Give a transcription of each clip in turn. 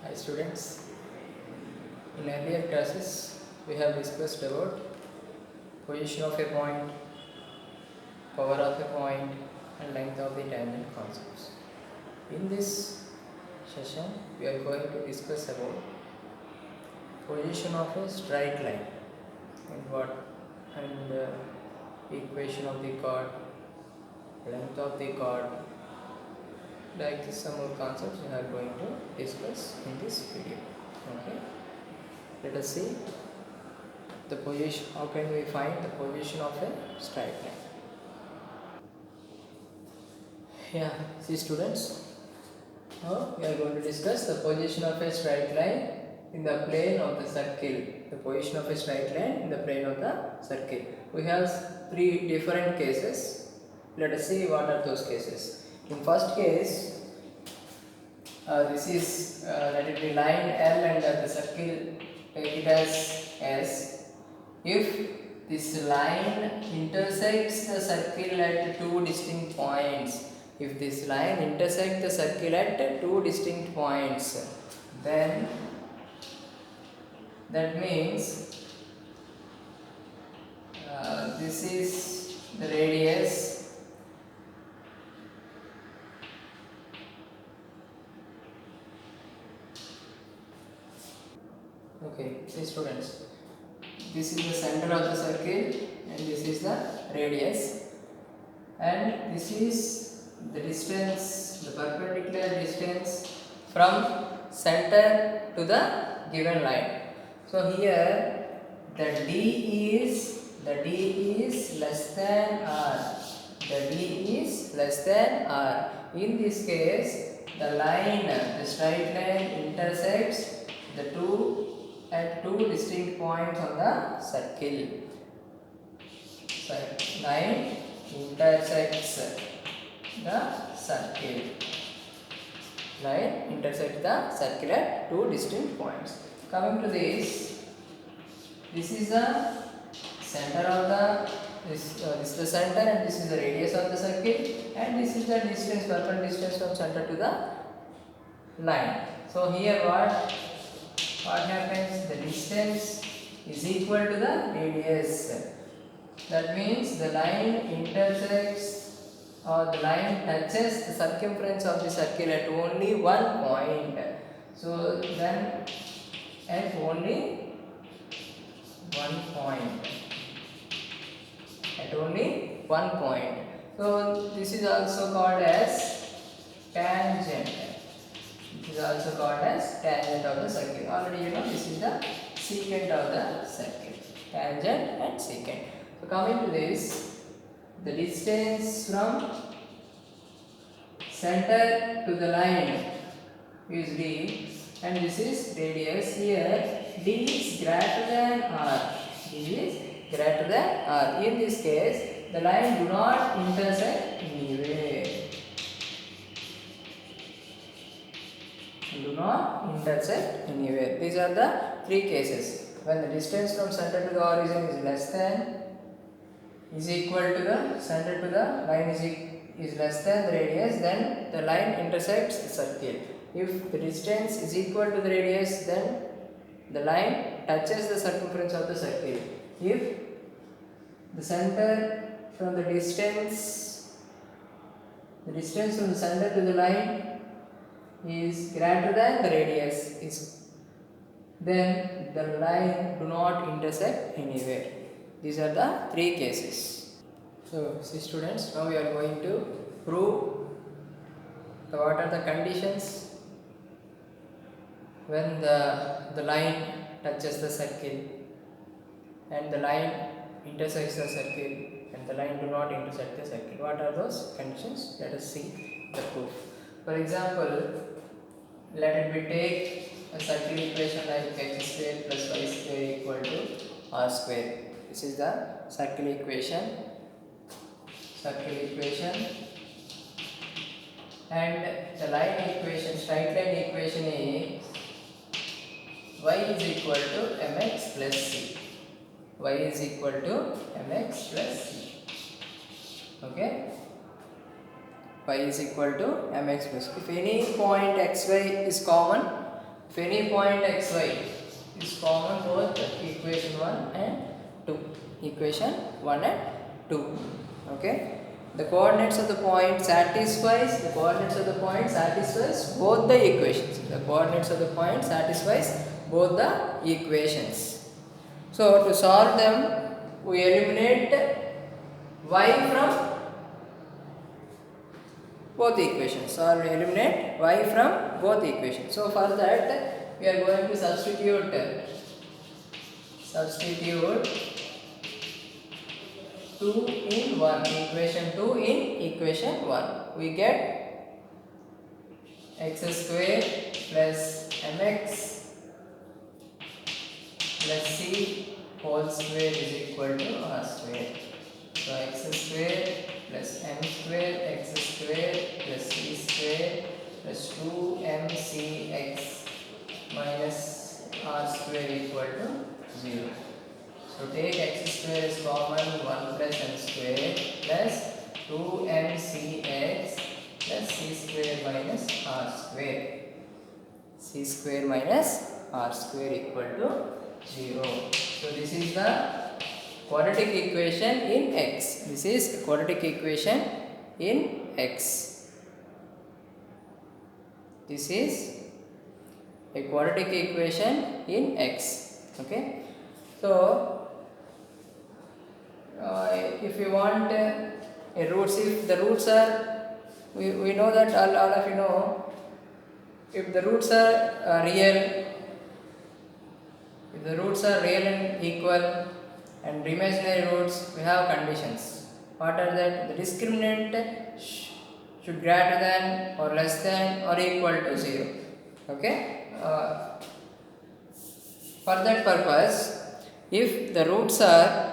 Hi students, in earlier classes we have discussed about position of a point, power of a point and length of the tangent concepts. In this session we are going to discuss about position of a straight line and equation of the chord, length of the chord. Like this, some more concepts we are going to discuss in this video. Okay, let us see the position. How can we find the position of a straight line? Yeah, see students, now we are going to discuss the position of a straight line in the plane of the circle. The position of a straight line in the plane of the circle. We have three different cases. Let us see what are those cases. In first case, this is let it be line L and the circle take it as S. If this line intersects the circle at two distinct points, if this line intersects the circle at two distinct points, then that means this is the radius Okay, see students, this is the center of the circle and this is the radius, and this is the distance, the perpendicular distance from center to the given line. So here the D is less than R. The D is less than R. In this case, the line, the straight line intersects the two at two distinct points on the circle. So line intersects the circle. Line intersects the circle at two distinct points. Coming to this is the center of the this is the center and this is the radius of the circle, and this is the distance, perpendicular distance from center to the line. So here what happens? The distance is equal to the radius. That means the line intersects or the line touches the circumference of the circle at only one point. So then at only one point. At only one point. So this is also called as tangent. This is also called as tangent of the circle. Already you know this is the secant of the circle. Tangent and secant. So coming to this, the distance from center to the line is D, and this is radius. Here D is greater than R. D is greater than R. In this case, the line do not intersect anywhere. Do not intersect anywhere. These are the three cases. When the distance from center to the origin is less than, is equal to the center to the line is less than the radius, then the line intersects the circle. If the distance is equal to the radius, then the line touches the circumference of the circle. If the center from the distance from the center to the line is greater than the radius, then the line do not intersect anywhere. These are the three cases. So see students, now we are going to prove what are the conditions when the line touches the circle and the line intersects the circle and the line do not intersect the circle. What are those conditions? Let us see the proof. For example, let it be take a circle equation like x square plus y square equal to r square. This is the circle equation. And the line equation, straight line equation is y is equal to mx plus c. Y is equal to mx plus c. Okay. Y is equal to mx plus. If any point xy is common, if any point xy is common both equation 1 and 2, equation 1 and 2, okay, the coordinates of the point satisfies both the equations. The coordinates of the point satisfies both the equations. So to solve them, we eliminate y from both equations, or eliminate y from both equations. So for that we are going to substitute 2 in 1, equation 2 in equation 1. We get x square plus mx plus c whole square is equal to r square. So x square plus m square x square plus c square plus 2mcx minus r square equal to 0. So take x square is common, 1 plus m square plus 2mcx plus c square minus r square. C square minus r square equal to 0. So this is the quadratic equation in x. This is a quadratic equation in x. This is a quadratic equation in x. Okay. So if you want a roots, if the roots are, we know that all of you know, if the roots are real, if the roots are real and equal, and imaginary roots, we have conditions. What are that? The discriminant should greater than or less than or equal to 0. Okay. For that purpose, if the roots are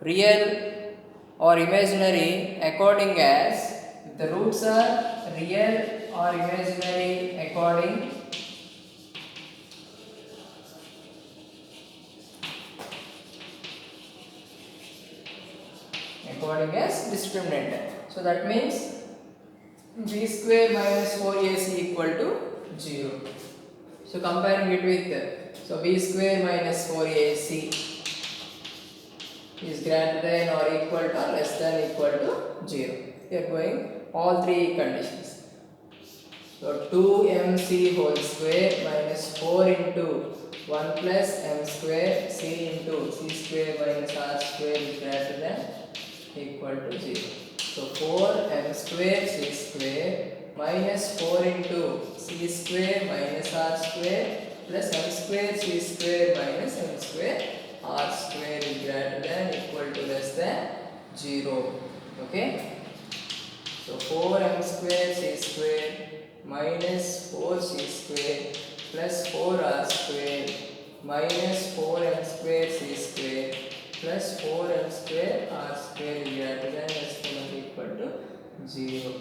real or imaginary, according as, if the roots are real or imaginary according as discriminant. So that means b square minus 4ac equal to 0. So comparing it with, so b square minus 4ac is greater than or equal to or less than equal to 0. We are going all three conditions. So 2mc whole square minus 4 into 1 plus m square c into c square minus r square is greater than equal to 0. So 4m square c square minus 4 into c square minus r square plus m square c square minus m square r square is greater than equal to less than 0. Okay. So 4m square c square minus 4c square plus 4r square minus 4m square c square plus 4m square r square is greater than less than or equal to 0.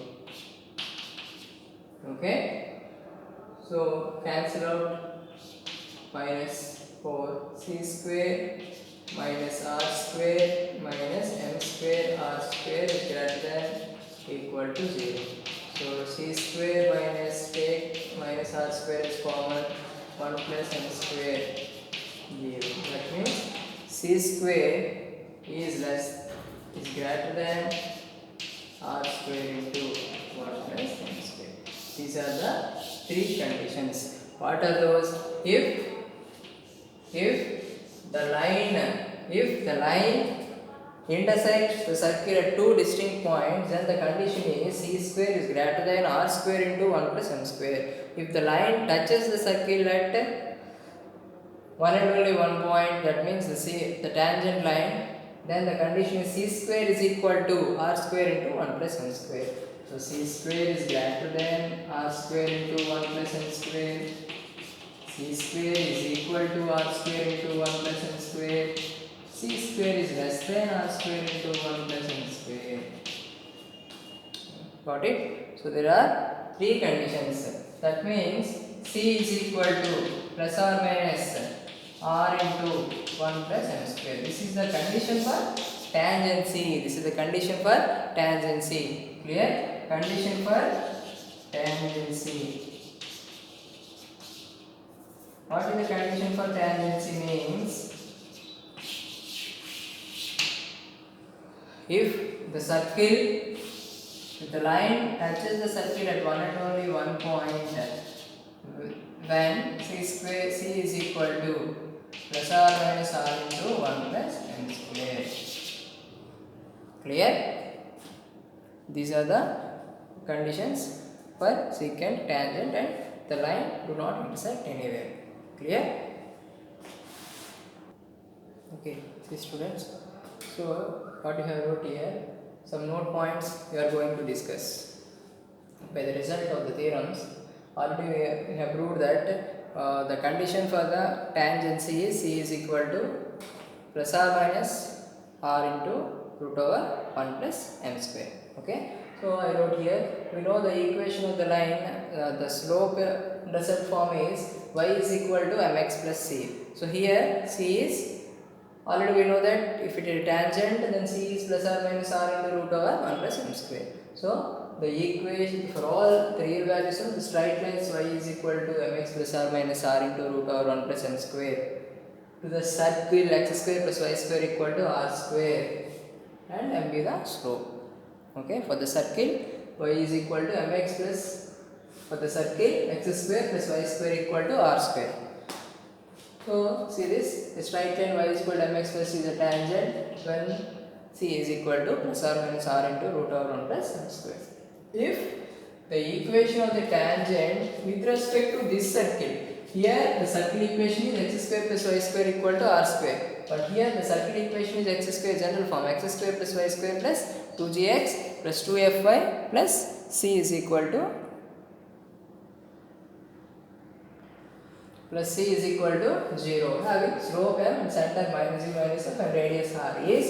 Okay. So cancel out minus 4c square minus r square minus m square r square is greater than equal to 0. So c square minus take minus r square is common, 1 plus m square 0. That means c square is greater than r square into 1 plus m square. These are the three conditions. What are those? If the line intersects the circle at two distinct points, then the condition is c square is greater than r square into 1 plus m square. If the line touches the circle at one and only one point, that means the tangent line, then the condition is c square is equal to r square into 1 plus m square. So c square is greater than r square into 1 plus m square. C square is equal to r square into 1 plus m square. C square is less than r square into 1 plus m square. Got it? So there are three conditions. That means c is equal to plus or minus r into 1 plus m square. This is the condition for tangency. This is the condition for tangency. Clear? Condition for tangency. what is the condition for tangency means if the circle, if the line touches the circle at one and only one point, when C is equal to plus or minus r into 1 plus m square. Clear? These are the conditions for secant, tangent and the line do not intersect anywhere. Clear? Okay, see students. So what you have wrote here, some note points we are going to discuss. By the result of the theorems, already we have proved that the condition for the tangency is C is equal to plus or minus r into root over 1 plus m square. Okay, so I wrote here, we know the equation of the line, the slope intercept form is y is equal to mx plus c. So here C is, already we know that if it is tangent, then C is plus or minus r into root over 1 plus m square. So the equation for all the real values of the straight lines, y is equal to mx plus or minus r into root over 1 plus m square, to the circle x square plus y square equal to r square, and m be the slope. Okay, for the circle y is equal to mx plus, for the circle x square plus y square equal to r square. So see this, the straight line y is equal to mx plus is a tangent when C is equal to plus or minus r into root over 1 plus m square. If the equation of the tangent with respect to this circle, here the circle equation is x square plus y square equal to r square, but here the circle equation is x square general form, x square plus y square plus 2gx plus 2fy plus c is equal to plus c is equal to 0, having slope m and center minus u minus f and radius r is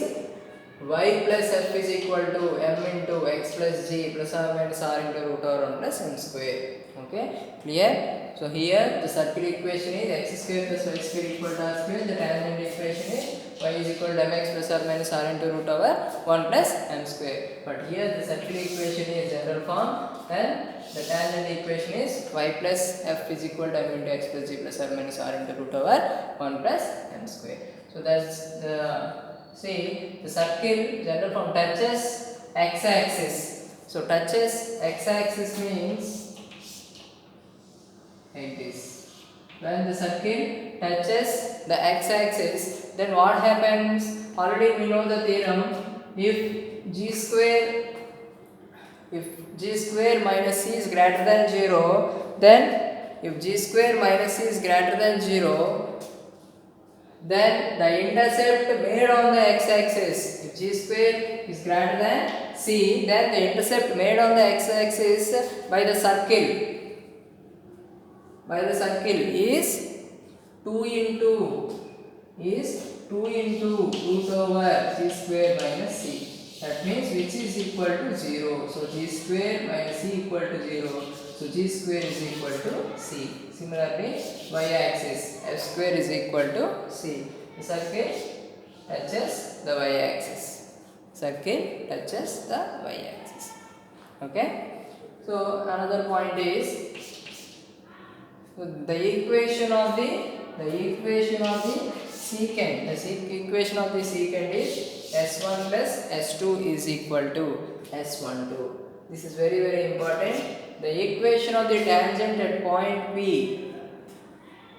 y plus f is equal to m into x plus g plus or minus r into root over 1 plus m square. Okay, clear? So here the circle equation is x square plus y square equal to r square, the tangent equation is y is equal to mx plus or minus r into root over 1 plus m square. But here the circle equation is general form and the tangent equation is y plus f is equal to m into x plus g plus or minus r into root over 1 plus m square. So that's the, see, the circle general form touches x axis. So touches x axis means like this. When the circle touches the x axis, then what happens? Already we know the theorem, if g square minus c is greater than 0, then if g square minus c is greater than 0, then the intercept made on the x-axis, if g square is greater than c, then the intercept made on the x-axis by the circle is 2 into root over g square minus c. That means which is equal to 0. So g square minus c equal to 0. So g square is equal to c. Similarly, y-axis f square is equal to c. The circle touches the y-axis. Circle touches the y-axis. Okay. So another point is, the equation of the secant. The equation of the secant is s1 plus s2 is equal to s12. This is very, very important. The equation of the tangent at point P,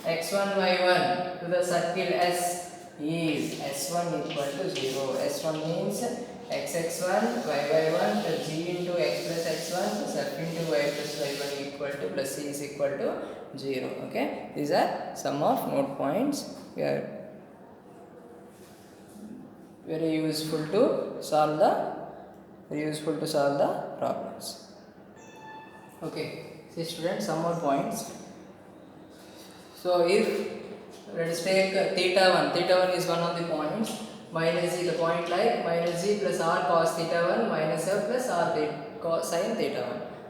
x1 y1 to the circle S is s1 equal to 0. s1 means xx1 yy1 plus g into x plus x1 plus f into y plus y1 equal to plus c is equal to 0. Okay, these are some of note points. We are very useful to solve the problems. Okay, see students, some more points. So if let us take theta 1 is one of the points, minus z, the point like minus z plus r cos theta 1 minus f plus r sin theta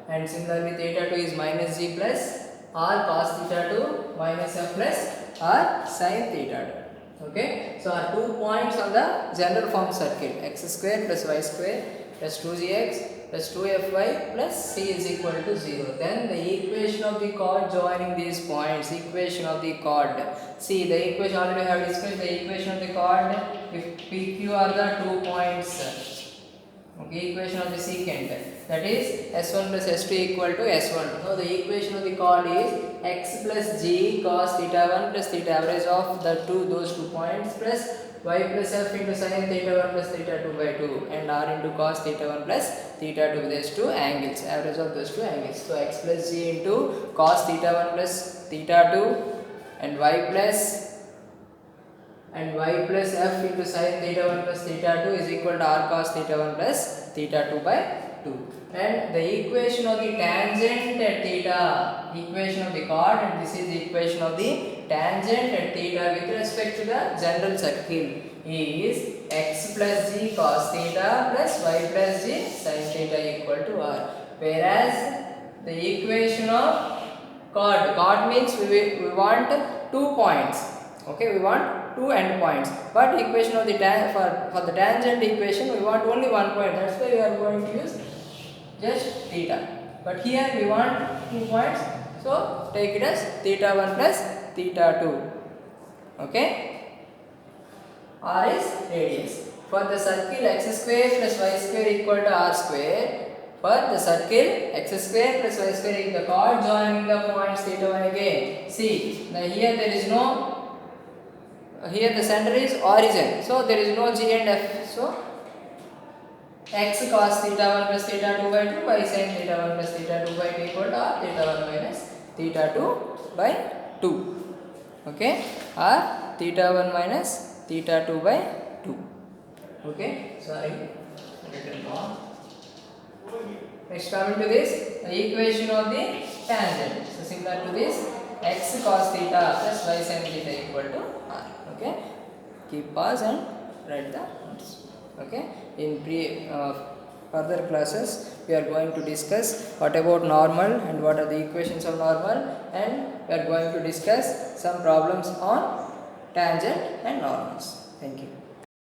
1, and similarly theta 2 is minus z plus r cos theta 2 minus f plus r sin theta 2. Okay, so our 2 points on the general form circle, x square plus y square plus 2gx plus 2fy plus c is equal to 0. Then the equation of the chord joining these points, equation of the chord. See, the equation already have discussed. The equation of the chord, if PQ are the 2 points. Okay, equation of the secant, that is S1 plus S2 equal to S1. So the equation of the chord is x plus g cos theta 1 plus theta average of those 2 points plus y plus f into sin theta 1 plus theta 2 by 2 and r into cos theta 1 plus theta 2, these two angles, average of those two angles. So x plus g into cos theta 1 plus theta 2 and y plus f into sin theta 1 plus theta 2 is equal to r cos theta 1 plus theta 2 by 2. And the equation of the tangent at theta, equation of the chord, and this is the equation of the tangent at theta with respect to the general circle is x plus g cos theta plus y plus g sin theta equal to r. Whereas the equation of chord means we want 2 points. Okay, we want 2 endpoints, but equation of the for the tangent equation we want only 1 point. That's why we are going to use just theta. But here we want 2 points, so take it as theta 1 plus theta 2. Okay, r is radius. For the circle x square plus y square equal to r square. For the circle x square plus y square is the chord joining the points theta 1 again. See, here there is no. Here the center is origin, so there is no g and f. So x cos theta 1 plus theta 2 by 2, y sin theta 1 plus theta 2 by 2 equal to r theta 1 minus theta 2 by 2. Okay, or theta 1 minus theta 2 by 2. Okay, sorry, written wrong. Next, coming to this, the equation of the tangent. So similar to this, x cos theta plus y sin theta equal to r. Okay, keep pause and write the notes. Okay, in further classes we are going to discuss what about normal and what are the equations of normal, and we are going to discuss some problems on tangent and normals. Thank you.